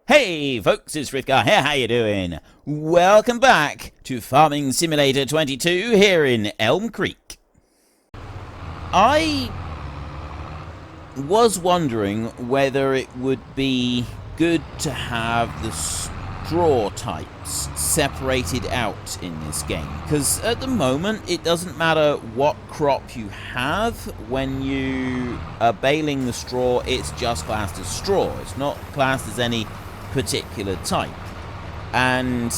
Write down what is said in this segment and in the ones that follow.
Hey folks, it's Frithgar here, how you doing? Welcome back to Farming Simulator 22 here in Elm Creek. I was wondering whether it would be good to have the straw types separated out in this game, because at the moment it doesn't matter what crop you have. When you are baling the straw, it's just classed as straw. It's not classed as any particular type. And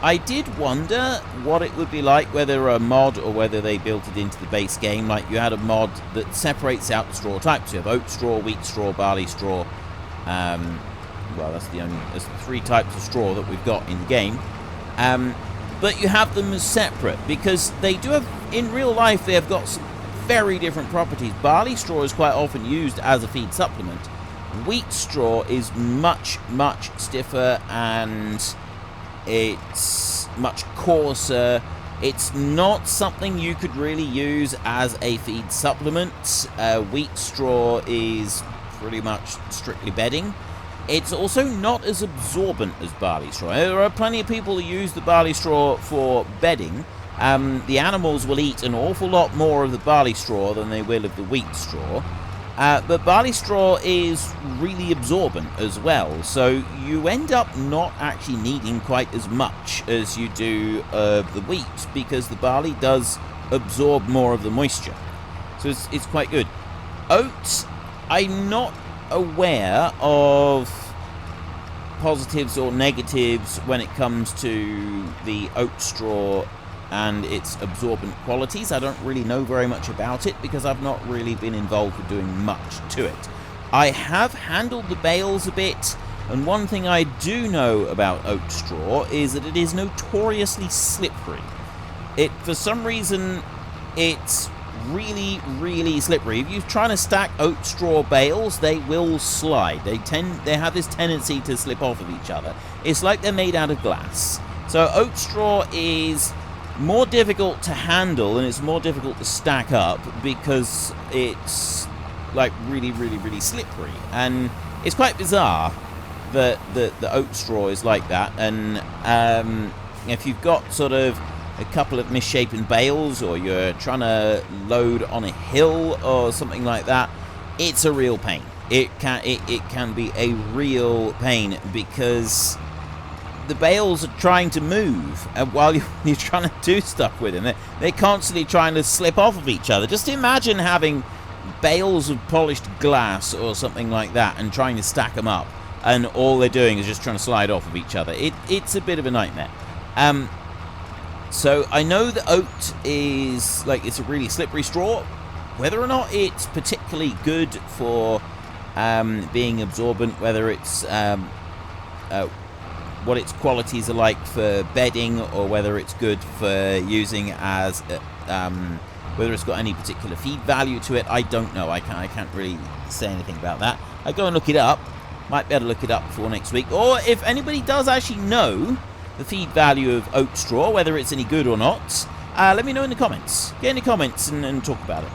I did wonder what it would be like, whether a mod or whether they built it into the base game, like you had a mod that separates out the straw types. You have oat straw, wheat straw, barley straw. Well, that's the three types of straw that we've got in the game. But you have them as separate because they do have, in real life, they have got some very different properties. Barley straw is quite often used as a feed supplement. Wheat straw is much, much stiffer and it's much coarser. It's not something you could really use as a feed supplement. Wheat straw is pretty much strictly bedding. It's also not as absorbent as barley straw. There are plenty of people who use the barley straw for bedding. The animals will eat an awful lot more of the barley straw than they will of the wheat straw. But barley straw is really absorbent as well, so you end up not actually needing quite as much as you do of the wheat, because the barley does absorb more of the moisture. So it's quite good. Oats, I'm not aware of positives or negatives when it comes to the oat straw and its absorbent qualities. I don't really know very much about it because I've not really been involved with doing much to it. I have handled the bales a bit, and one thing I do know about oat straw is that it is notoriously slippery. For some reason, it's really, really slippery. If you're trying to stack oat straw bales, they will slide. They have this tendency to slip off of each other. It's like they're made out of glass. So oat straw is more difficult to handle, and it's more difficult to stack up because it's like really, really, really slippery. And it's quite bizarre that the oat straw is like that. And if you've got sort of a couple of misshapen bales, or you're trying to load on a hill or something like that, it's a real pain. It can be a real pain because the bales are trying to move while you're trying to do stuff with them. They're constantly trying to slip off of each other. Just imagine having bales of polished glass or something like that and trying to stack them up, and all they're doing is just trying to slide off of each other. It's a bit of a nightmare. So I know that oat is it's a really slippery straw. Whether or not it's particularly good for being absorbent, whether it's what its qualities are like for bedding, or whether it's good for using as whether it's got any particular feed value to it, I don't know. I can't really say anything about that. I go and look it up. Might be able to look it up for next week. Or if anybody does actually know the feed value of oat straw, whether it's any good or not, let me know in the comments. Get in the comments and talk about it.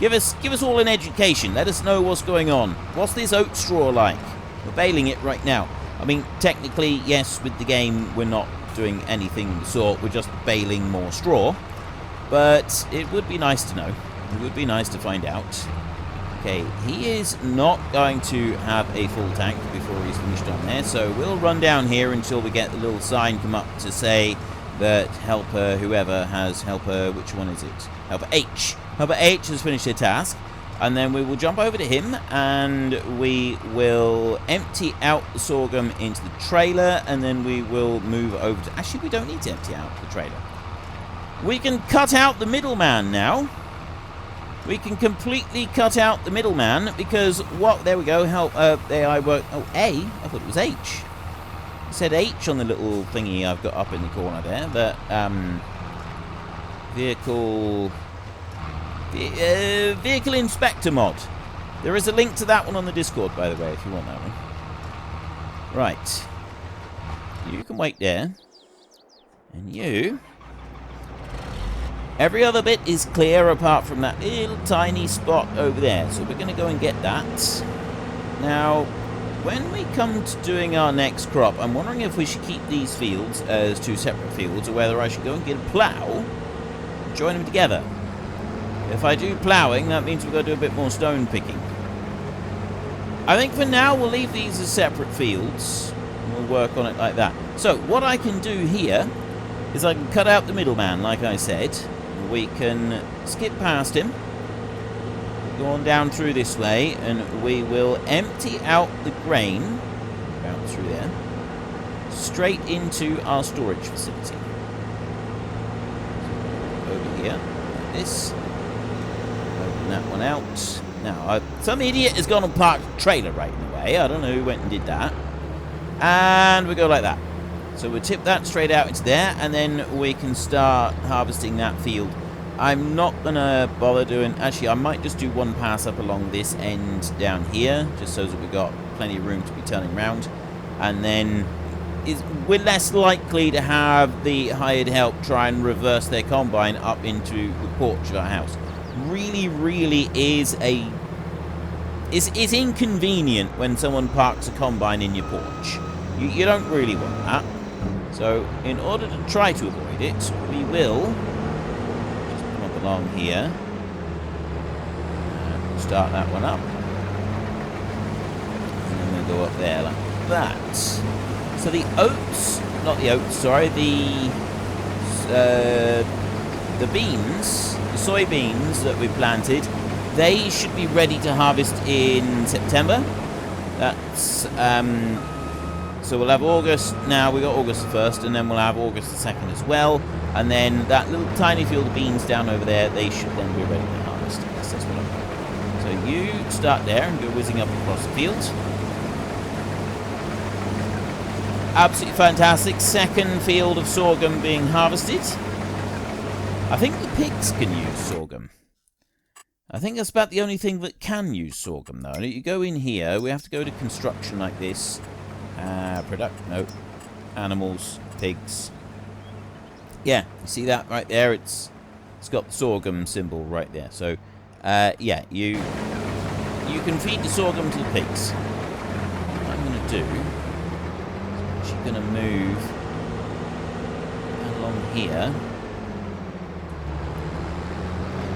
Give us all an education. Let us know what's going on. What's this oat straw like? We're baling it right now. I mean, technically, yes, with the game, we're not doing anything of the sort. We're just baling more straw. But it would be nice to know. It would be nice to find out. Okay, he is not going to have a full tank before he's finished on there. So we'll run down here until we get the little sign come up to say that helper, whoever has helper, which one is it? Helper H. Helper H has finished their task. And then we will jump over to him, and we will empty out the sorghum into the trailer, and then we will move over to... Actually, we don't need to empty out the trailer. We can cut out the middleman now. We can completely cut out the middleman, because what... There we go. Help. There I work... Oh, A? I thought it was H. It said H on the little thingy I've got up in the corner there, but... Vehicle... Vehicle Inspector mod. There is a link to that one on the Discord, by the way, if you want that one. Right. You can wait there. And you... Every other bit is clear apart from that little tiny spot over there. So we're going to go and get that. Now, when we come to doing our next crop, I'm wondering if we should keep these fields as 2 separate fields, or whether I should go and get a plough and join them together. If I do ploughing, that means we've got to do a bit more stone picking. I think for now we'll leave these as separate fields, and we'll work on it like that. So what I can do here is I can cut out the middleman, like I said. We can skip past him, go on down through this way, and we will empty out the grain, out through there, straight into our storage facility. So over here, like this. Open that one out. Now, some idiot has gone and parked a trailer right in the way. I don't know who went and did that. And we go like that. So we'll tip that straight out into there, and then we can start harvesting that field. I'm not going to bother doing... Actually, I might just do one pass up along this end down here, just so that we've got plenty of room to be turning around. And then we're less likely to have the hired help try and reverse their combine up into the porch of our house. Really, really is a... It's inconvenient when someone parks a combine in your porch. You don't really want that. So, in order to try to avoid it, we will just come up along here and start that one up. And then we'll go up there like that. So the oats, not the oats, sorry, the beans, the soybeans that we planted, they should be ready to harvest in September. That's... So we'll have August, now we got August the 1st, and then we'll have August the 2nd as well. And then that little tiny field of beans down over there, they should then be ready to harvest. Yes, that's what I'm doing. So you start there and go whizzing up across the field. Absolutely fantastic. Second field of sorghum being harvested. I think the pigs can use sorghum. I think that's about the only thing that can use sorghum, though. You go in here, we have to go to construction like this. Animals, pigs. Yeah, you see that right there? It's got the sorghum symbol right there. So, yeah, you can feed the sorghum to the pigs. What I'm going to do is actually going to move along here.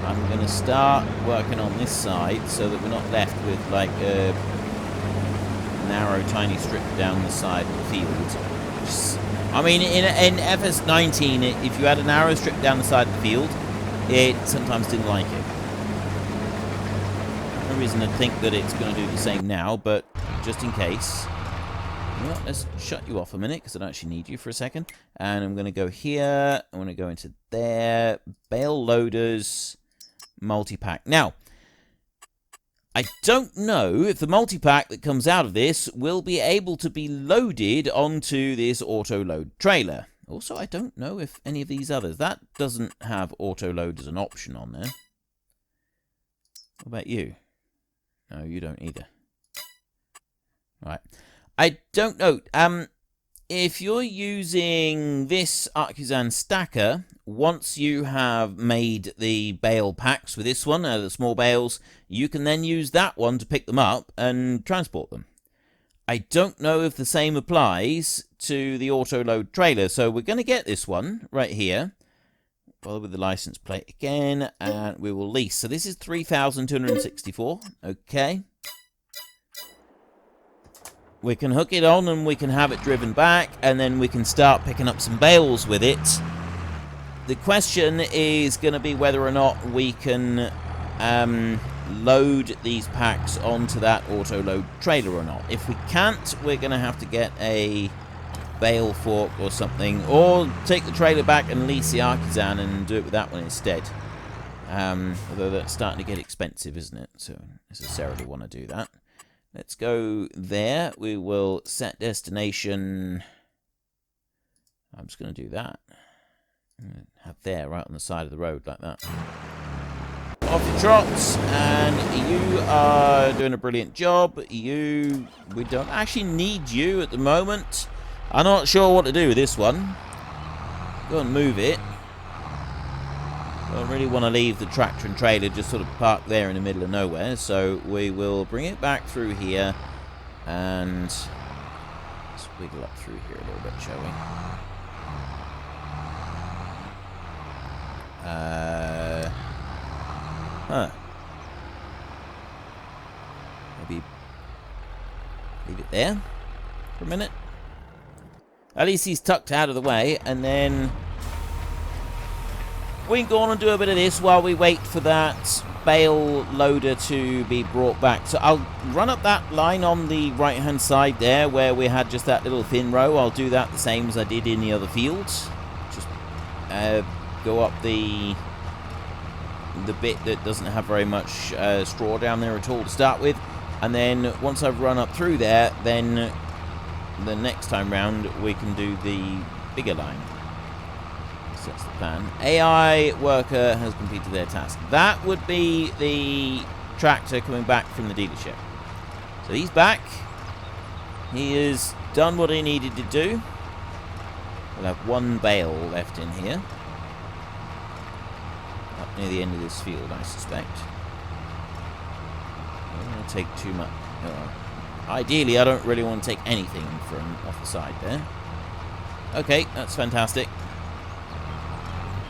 I'm going to start working on this side so that we're not left with like a narrow tiny strip down the side of the field. I mean, in FS19, if you had a narrow strip down the side of the field, it sometimes didn't like it. No reason to think that it's going to do the same now, but just in case. You know what, let's shut you off a minute because I don't actually need you for a second. And I'm going to go here. I'm going to go into there. Bale loaders, multi-pack. Now, I don't know if the multi-pack that comes out of this will be able to be loaded onto this auto-load trailer. Also, I don't know if any of these others. That doesn't have auto-load as an option on there. What about you? No, you don't either. Right. I don't know. If you're using this Artisan stacker, once you have made the bale packs with this one, the small bales, you can then use that one to pick them up and transport them. I don't know if the same applies to the auto-load trailer, so we're going to get this one right here. Follow with the license plate again, and we will lease. So this is 3,264. Okay. We can hook it on and we can have it driven back, and then we can start picking up some bales with it. The question is going to be whether or not we can load these packs onto that auto-load trailer or not. If we can't, we're going to have to get a bale fork or something, or take the trailer back and lease the Artisan and do it with that one instead. Although that's starting to get expensive, isn't it? So I necessarily want to do that. Let's go there. We will set destination. I'm just going to do that. Have there right on the side of the road like that. Off your trots, and you are doing a brilliant job. We don't actually need you at the moment. I'm not sure what to do with this one. Go and move it. I don't really want to leave the tractor and trailer just sort of parked there in the middle of nowhere, so we will bring it back through here, And let's wiggle up through here a little bit, shall we? Maybe leave it there for a minute. At least he's tucked out of the way, and then we can go on and do a bit of this while we wait for that bale loader to be brought back. So I'll run up that line on the right hand side there where we had just that little thin row. I'll do that the same as I did in the other fields. Just go up the bit that doesn't have very much straw down there at all to start with, and then once I've run up through there, then the next time round we can do the bigger line. So that's the plan. AI worker has completed their task. That would be the tractor coming back from the dealership. So he's back. He has done what he needed to do. We'll have one bale left in here. Up near the end of this field, I suspect. I don't want to take too much. Ideally, I don't really want to take anything from off the side there. Okay, that's fantastic.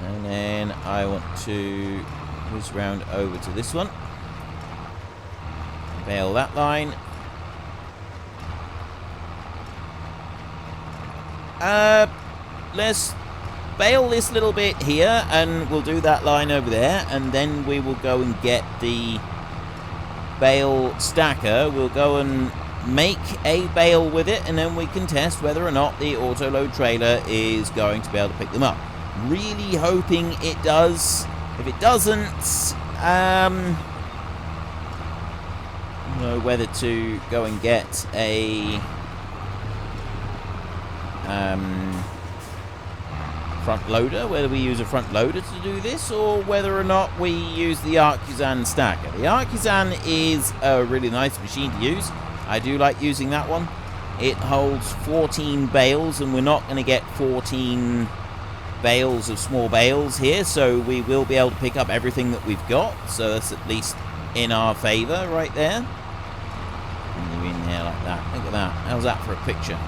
And then I want to whiz round over to this one. Bale that line. Let's bale this little bit here, and we'll do that line over there, and then we will go and get the bale stacker. We'll go and make a bale with it, and then we can test whether or not the Autoload trailer is going to be able to pick them up. Really hoping it does. If it doesn't, I don't know whether to go and get a front loader, whether we use a front loader to do this, or whether or not we use the Artisan stacker. The Artisan is a really nice machine to use. I do like using that one. It holds 14 bales, and we're not going to get 14 bales of small bales here, so we will be able to pick up everything that we've got, so that's at least in our favor right there. And you're in there like that. Look at that. How's that for a picture?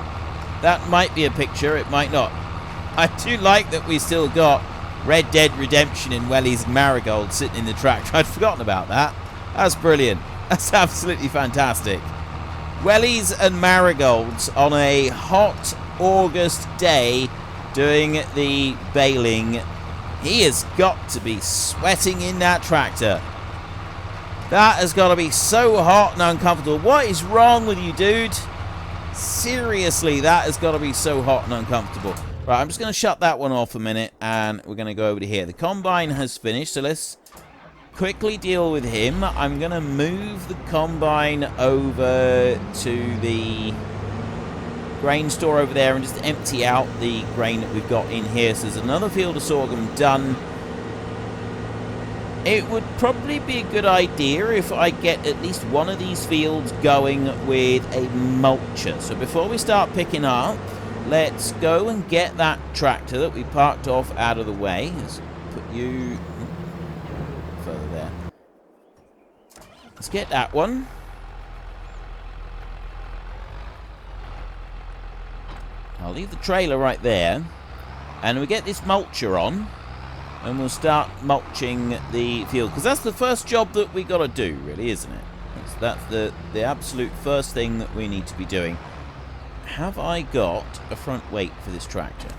That might be a picture, it might not. I do like that we still got Red Dead Redemption in wellies and marigolds sitting in the tractor. I'd forgotten about that. That's brilliant. That's absolutely fantastic. Wellies and marigolds on a hot August day doing the baling. He has got to be sweating in that tractor. That has got to be so hot and uncomfortable. What is wrong with you, dude? Seriously, that has got to be so hot and uncomfortable. Right, I'm just going to shut that one off a minute, and we're going to go over to here. The combine has finished, so let's quickly deal with him. I'm going to move the combine over to the grain store over there and just empty out the grain that we've got in here. So there's another field of sorghum done. It would probably be a good idea if I get at least one of these fields going with a mulcher. So before we start picking up, let's go and get that tractor that we parked off out of the way. Let's put you further there. Let's get that one. I'll leave the trailer right there. And we get this mulcher on. And we'll start mulching the field. Because that's the first job that we got to do, really, isn't it? That's the absolute first thing that we need to be doing. Have I got a front weight for this tractor?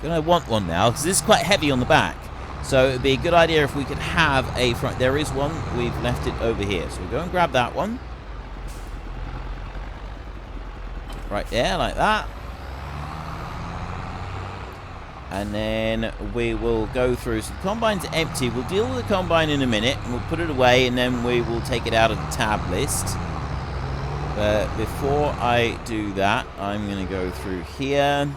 Gonna want one now, because this is quite heavy on the back. So it'd be a good idea if we could have a front. There is one. We've left it over here. So we'll go and grab that one. Right there, like that. And then we will go through. So the combine's empty. We'll deal with the combine in a minute, and we'll put it away, and then we will take it out of the tab list. But before I do that, I'm going to go through here.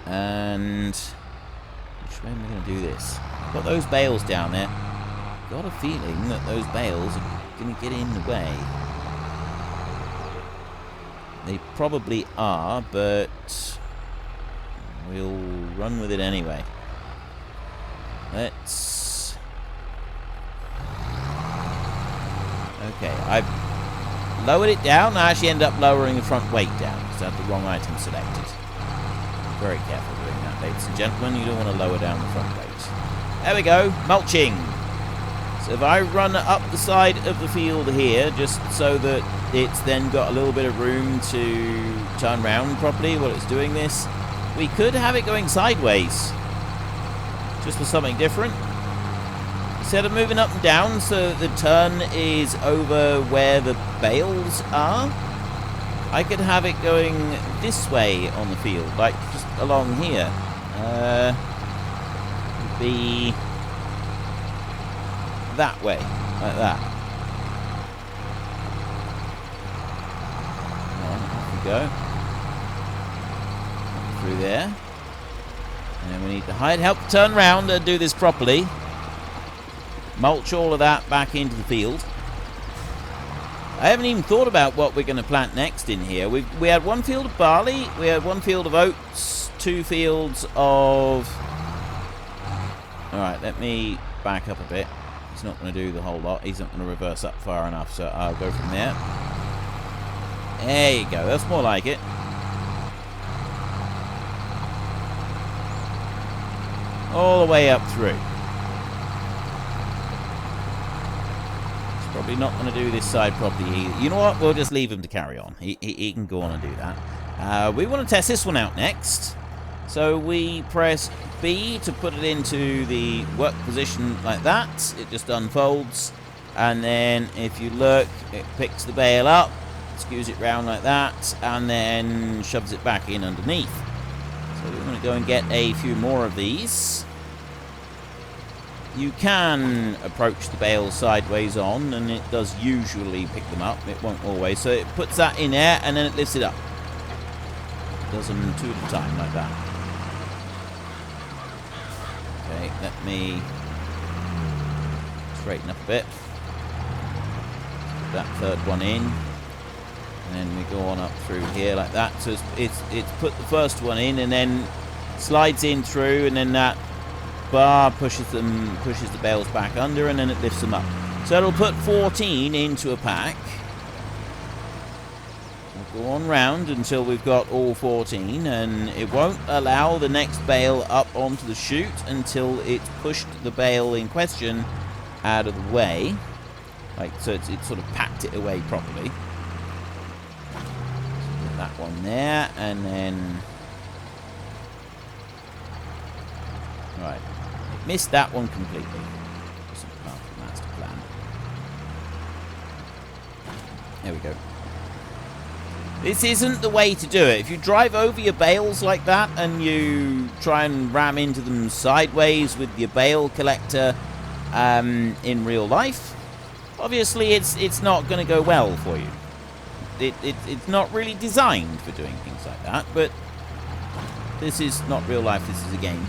And which way am I going to do this? I've got those bales down there. I've got a feeling that those bales are going to get in the way. They probably are, but we'll run with it anyway. Let's... Okay, I've lowered it down. I actually ended up lowering the front weight down because I had the wrong item selected. Very careful doing that, ladies and gentlemen. You don't want to lower down the front weight. There we go, mulching. So if I run up the side of the field here, just so that it's then got a little bit of room to turn around properly while it's doing this, we could have it going sideways, just for something different. Instead of moving up and down so the turn is over where the bales are, I could have it going this way on the field, like just along here. Would be that way, like that. Off we go. Through there. And then we need to help turn around and do this properly. Mulch all of that back into the field. I haven't even thought about what we're going to plant next in here. We had one field of barley, we had one field of oats, 2 fields of... Alright, let me back up a bit. He's not going to do the whole lot. He's not going to reverse up far enough, so I'll go from there. There you go. That's more like it. All the way up through. Probably not going to do this side properly either. You know what? We'll just leave him to carry on. He can go on and do that. We want to test this one out next. So we press B to put it into the work position like that. It just unfolds. And then if you look, it picks the bale up, skews it round like that, and then shoves it back in underneath. So we're going to go and get a few more of these. You can approach the bale sideways on, and it does usually pick them up. It won't always. So it puts that in there, and then it lifts it up. It does them 2 at a time, like that. Okay, let me straighten up a bit. Put that third one in. And then we go on up through here like that. So it's put the first one in, and then slides in through, and then that bar pushes the bales back under, and then it lifts them up. So it'll put 14 into a pack. We'll go on round until we've got all 14, and it won't allow the next bale up onto the chute until it's pushed the bale in question out of the way. Like, so it's sort of packed it away properly. So put that one there, and then... Right. Missed that one completely. Wasn't part of the master plan. There we go. This isn't the way to do it. If you drive over your bales like that and you try and ram into them sideways with your bale collector in real life, obviously it's not going to go well for you. It's not really designed for doing things like that, but this is not real life, this is a game.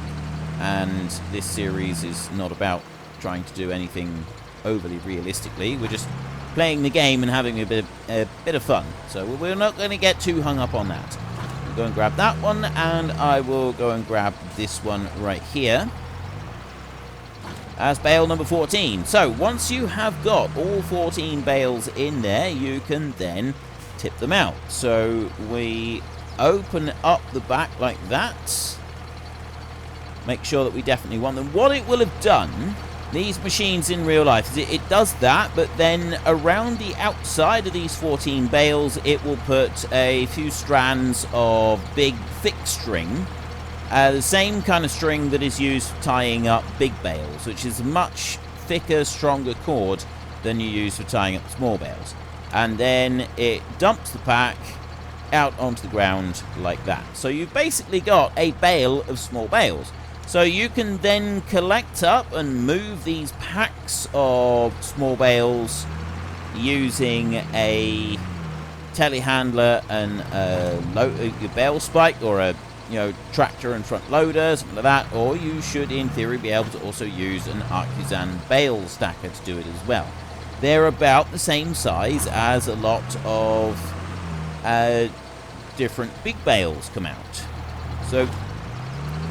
And this series is not about trying to do anything overly realistically. We're just playing the game and having a bit of fun. So we're not going to get too hung up on that. We'll go and grab that one, and I will go and grab this one right here as bale number 14. So once you have got all 14 bales in there, you can then tip them out. So we open up the back like that. Make sure that we definitely want them. What it will have done, these machines in real life, is it does that, but then around the outside of these 14 bales, it will put a few strands of big, thick string. The same kind of string that is used for tying up big bales, which is a much thicker, stronger cord than you use for tying up small bales. And then it dumps the pack out onto the ground like that. So you've basically got a bale of small bales. So you can then collect up and move these packs of small bales using a telehandler and a bale spike, or a tractor and front loader, something like that. Or you should, in theory, be able to also use an artisan bale stacker to do it as well. They're about the same size as a lot of different big bales come out. So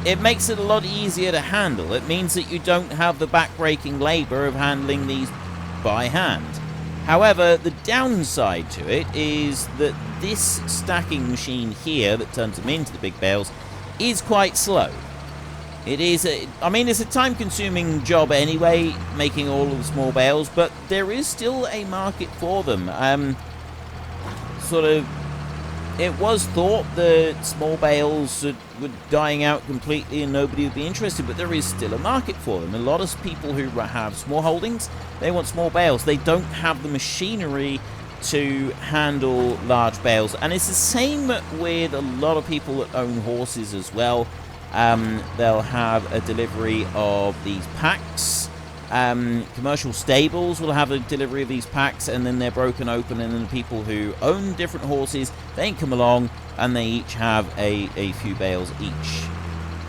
it makes it a lot easier to handle. It means that you don't have the back-breaking labor of handling these by hand. However, the downside to it is that this stacking machine here that turns them into the big bales is quite slow. It is, I mean, it's a time-consuming job anyway, making all of the small bales, but there is still a market for them. It was thought that small bales were dying out completely and nobody would be interested, but there is still a market for them. A lot of people who have small holdings, they want small bales. They don't have the machinery to handle large bales. And it's the same with a lot of people that own horses as well. They'll have a delivery of these packs. Commercial stables will have a delivery of these packs, and then they're broken open, and then the people who own different horses, they come along and they each have a few bales each.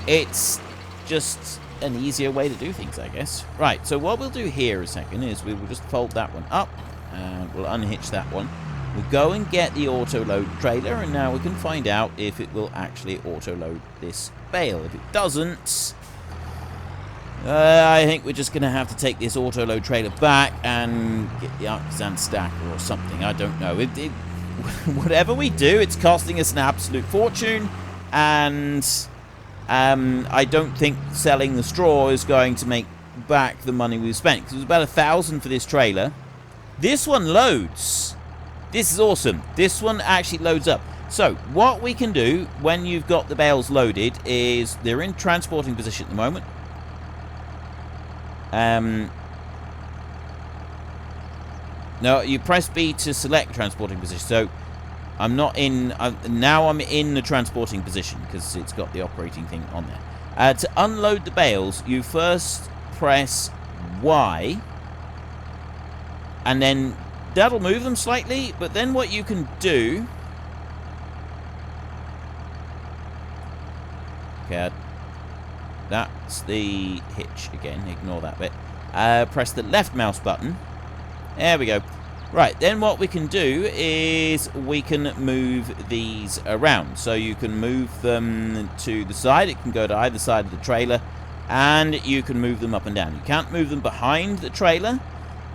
It's just an easier way to do things, I guess. Right, so what we'll do here a second is we will just fold that one up, and we'll unhitch that one. We'll go and get the auto-load trailer, and now we can find out if it will actually auto-load this bale. If it doesn't, I think we're just going to have to take this auto-load trailer back and get the artisan stacker or something. I don't know. Whatever we do, it's costing us an absolute fortune, and I don't think selling the straw is going to make back the money we've spent. Because it was about $1,000 for this trailer. This one loads. This is awesome. This one actually loads up. So, what we can do when you've got the bales loaded is they're in transporting position at the moment. No, you press B to select transporting position. So, I'm not in... now I'm in the transporting position because it's got the operating thing on there. To unload the bales, you first press Y, and then that'll move them slightly, but then what you can do... Okay, that's the hitch again, ignore that bit. Press the left mouse button. There we go. Right, then what we can do is we can move these around. So you can move them to the side, it can go to either side of the trailer, and you can move them up and down. You can't move them behind the trailer,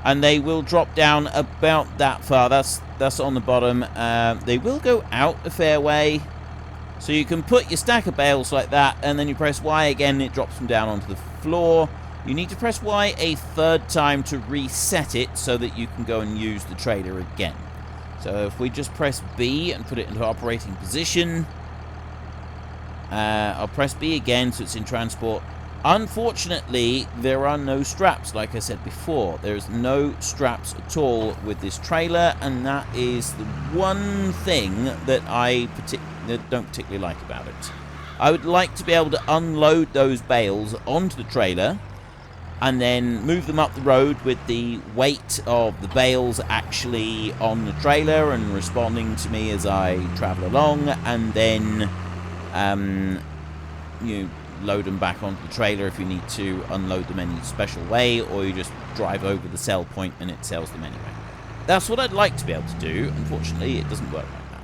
and they will drop down about that far. That's on the bottom. They will go out a fair way. So you can put your stack of bales like that, and then you press Y again, it drops them down onto the floor. You need to press Y a third time to reset it so that you can go and use the trailer again. So if we just press B and put it into operating position, I'll press B again so it's in transport. Unfortunately, there are no straps, like I said before. There's no straps at all with this trailer, and that is the one thing that I don't particularly like about it. I would like to be able to unload those bales onto the trailer and then move them up the road with the weight of the bales actually on the trailer and responding to me as I travel along, and then you load them back onto the trailer if you need to unload them any special way, or you just drive over the sell point and it sells them anyway. That's what I'd like to be able to do. Unfortunately, it doesn't work like that.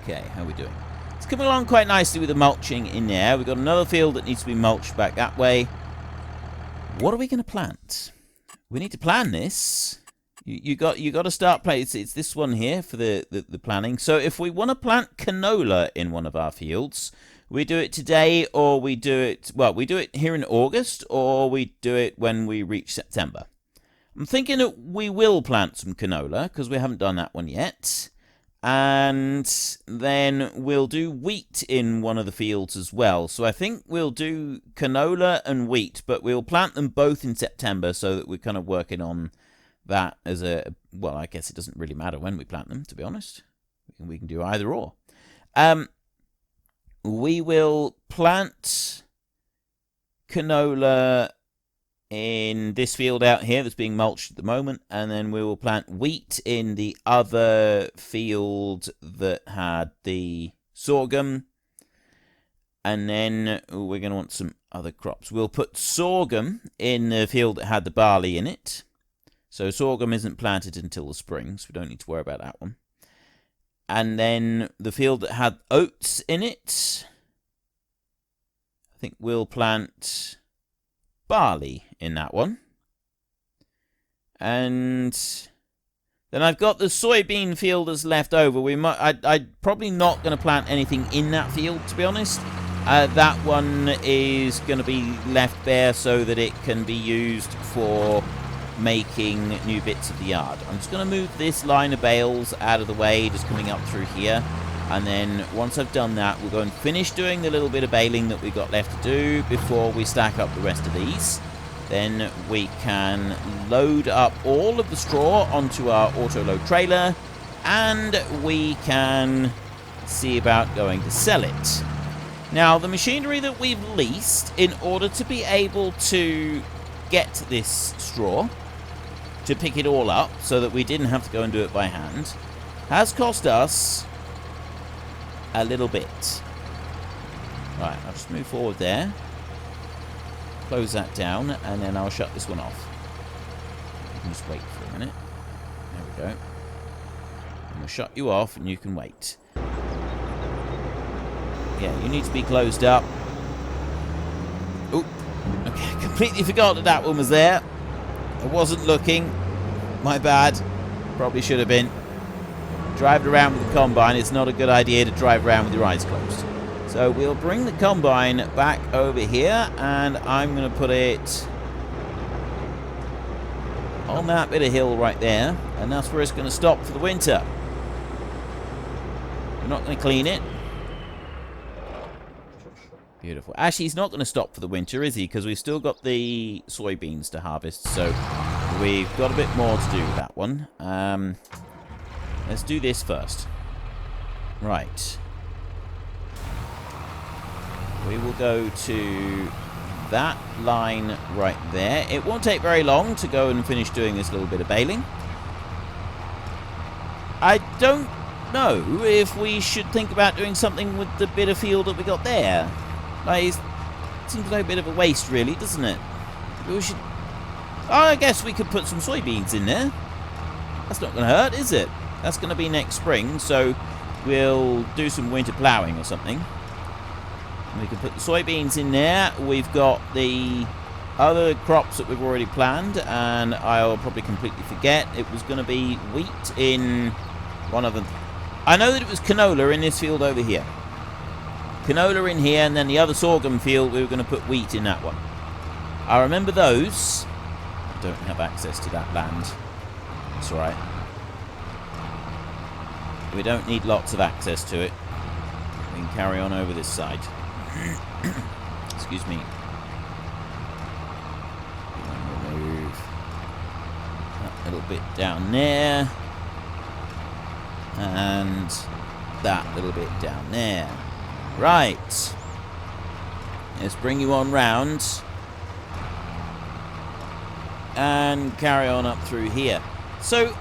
Okay, how are we doing? It's coming along quite nicely with the mulching in there. We've got another field that needs to be mulched back that way. What are we going to plant? We need to plan this. You got to start planting. It's this one here for the planning. So if we want to plant canola in one of our fields, we do it today, or we do it, well, we do it here in August, or we do it when we reach September. I'm thinking that we will plant some canola, because we haven't done that one yet. And then we'll do wheat in one of the fields as well. So I think we'll do canola and wheat, but we'll plant them both in September so that we're kind of working on that as a... Well, I guess it doesn't really matter when we plant them, to be honest. We can do either or. We will plant canola in this field out here that's being mulched at the moment, and then we will plant wheat in the other field that had the sorghum, and then we're going to want some other crops. We'll put sorghum in the field that had the barley in it, so sorghum isn't planted until the spring, so we don't need to worry about that one. And then the field that had oats in it, I think we'll plant barley in that one. And then I've got the soybean field that's left over. I'm probably not going to plant anything in that field, to be honest. That one is going to be left bare so that it can be used for making new bits of the yard. I'm just going to move this line of bales out of the way, just coming up through here. And then once I've done that, we'll go and finish doing the little bit of baling that we've got left to do before we stack up the rest of these. Then we can load up all of the straw onto our Autoload trailer, and we can see about going to sell it. Now, the machinery that we've leased, in order to be able to get this straw, to pick it all up so that we didn't have to go and do it by hand, has cost us a little bit. Right, I'll just move forward there. Close that down, and then I'll shut this one off. You can just wait for a minute. There we go. I'm going to shut you off, and you can wait. Yeah, you need to be closed up. Oh, okay, completely forgot that that one was there. I wasn't looking. My bad. Probably should have been. Driving around with the combine, it's not a good idea to drive around with your eyes closed. So we'll bring the combine back over here, and I'm going to put it on that bit of hill right there, and that's where it's going to stop for the winter. We're not going to clean it. Beautiful. Actually, he's not going to stop for the winter, is he? Because we've still got the soybeans to harvest, so we've got a bit more to do with that one. Let's do this first. Right. We will go to that line right there. It won't take very long to go and finish doing this little bit of baling. I don't know if we should think about doing something with the bit of field that we got there. Like, it seems like a bit of a waste, really, doesn't it? We should... Oh, I guess we could put some soybeans in there. That's not going to hurt, is it? That's going to be next spring, so we'll do some winter ploughing or something. We can put the soybeans in there. We've got the other crops that we've already planned, and I'll probably completely forget. It was going to be wheat in one of them. I know that it was canola in this field over here. Canola in here, and then the other sorghum field, we were going to put wheat in that one. I remember those. I don't have access to that land. That's all right. We don't need lots of access to it. We can carry on over this side. Excuse me. Move that little bit down there. And that little bit down there. Right. Let's bring you on round. And carry on up through here. So,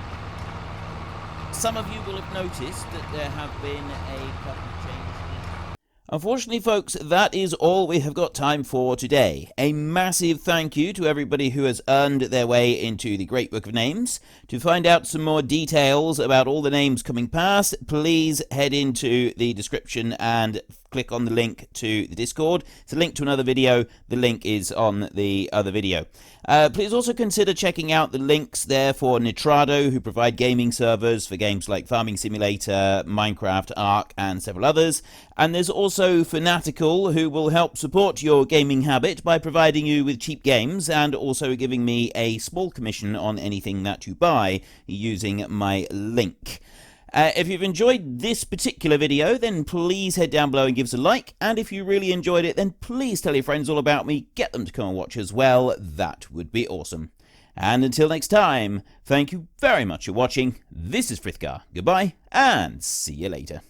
some of you will have noticed that there have been a couple of changes. Unfortunately, folks, that is all we have got time for today. A massive thank you to everybody who has earned their way into the Great Book of Names. To find out some more details about all the names coming past, please head into the description and click on the link to the Discord. It's a link to another video. The link is on the other video. Please also consider checking out the links there for Nitrado, who provide gaming servers for games like Farming Simulator, Minecraft, Ark, and several others. And there's also Fanatical, who will help support your gaming habit by providing you with cheap games and also giving me a small commission on anything that you buy using my link. If you've enjoyed this particular video, then please head down below and give us a like. And if you really enjoyed it, then please tell your friends all about me. Get them to come and watch as well. That would be awesome. And until next time, thank you very much for watching. This is Frithgar. Goodbye, and see you later.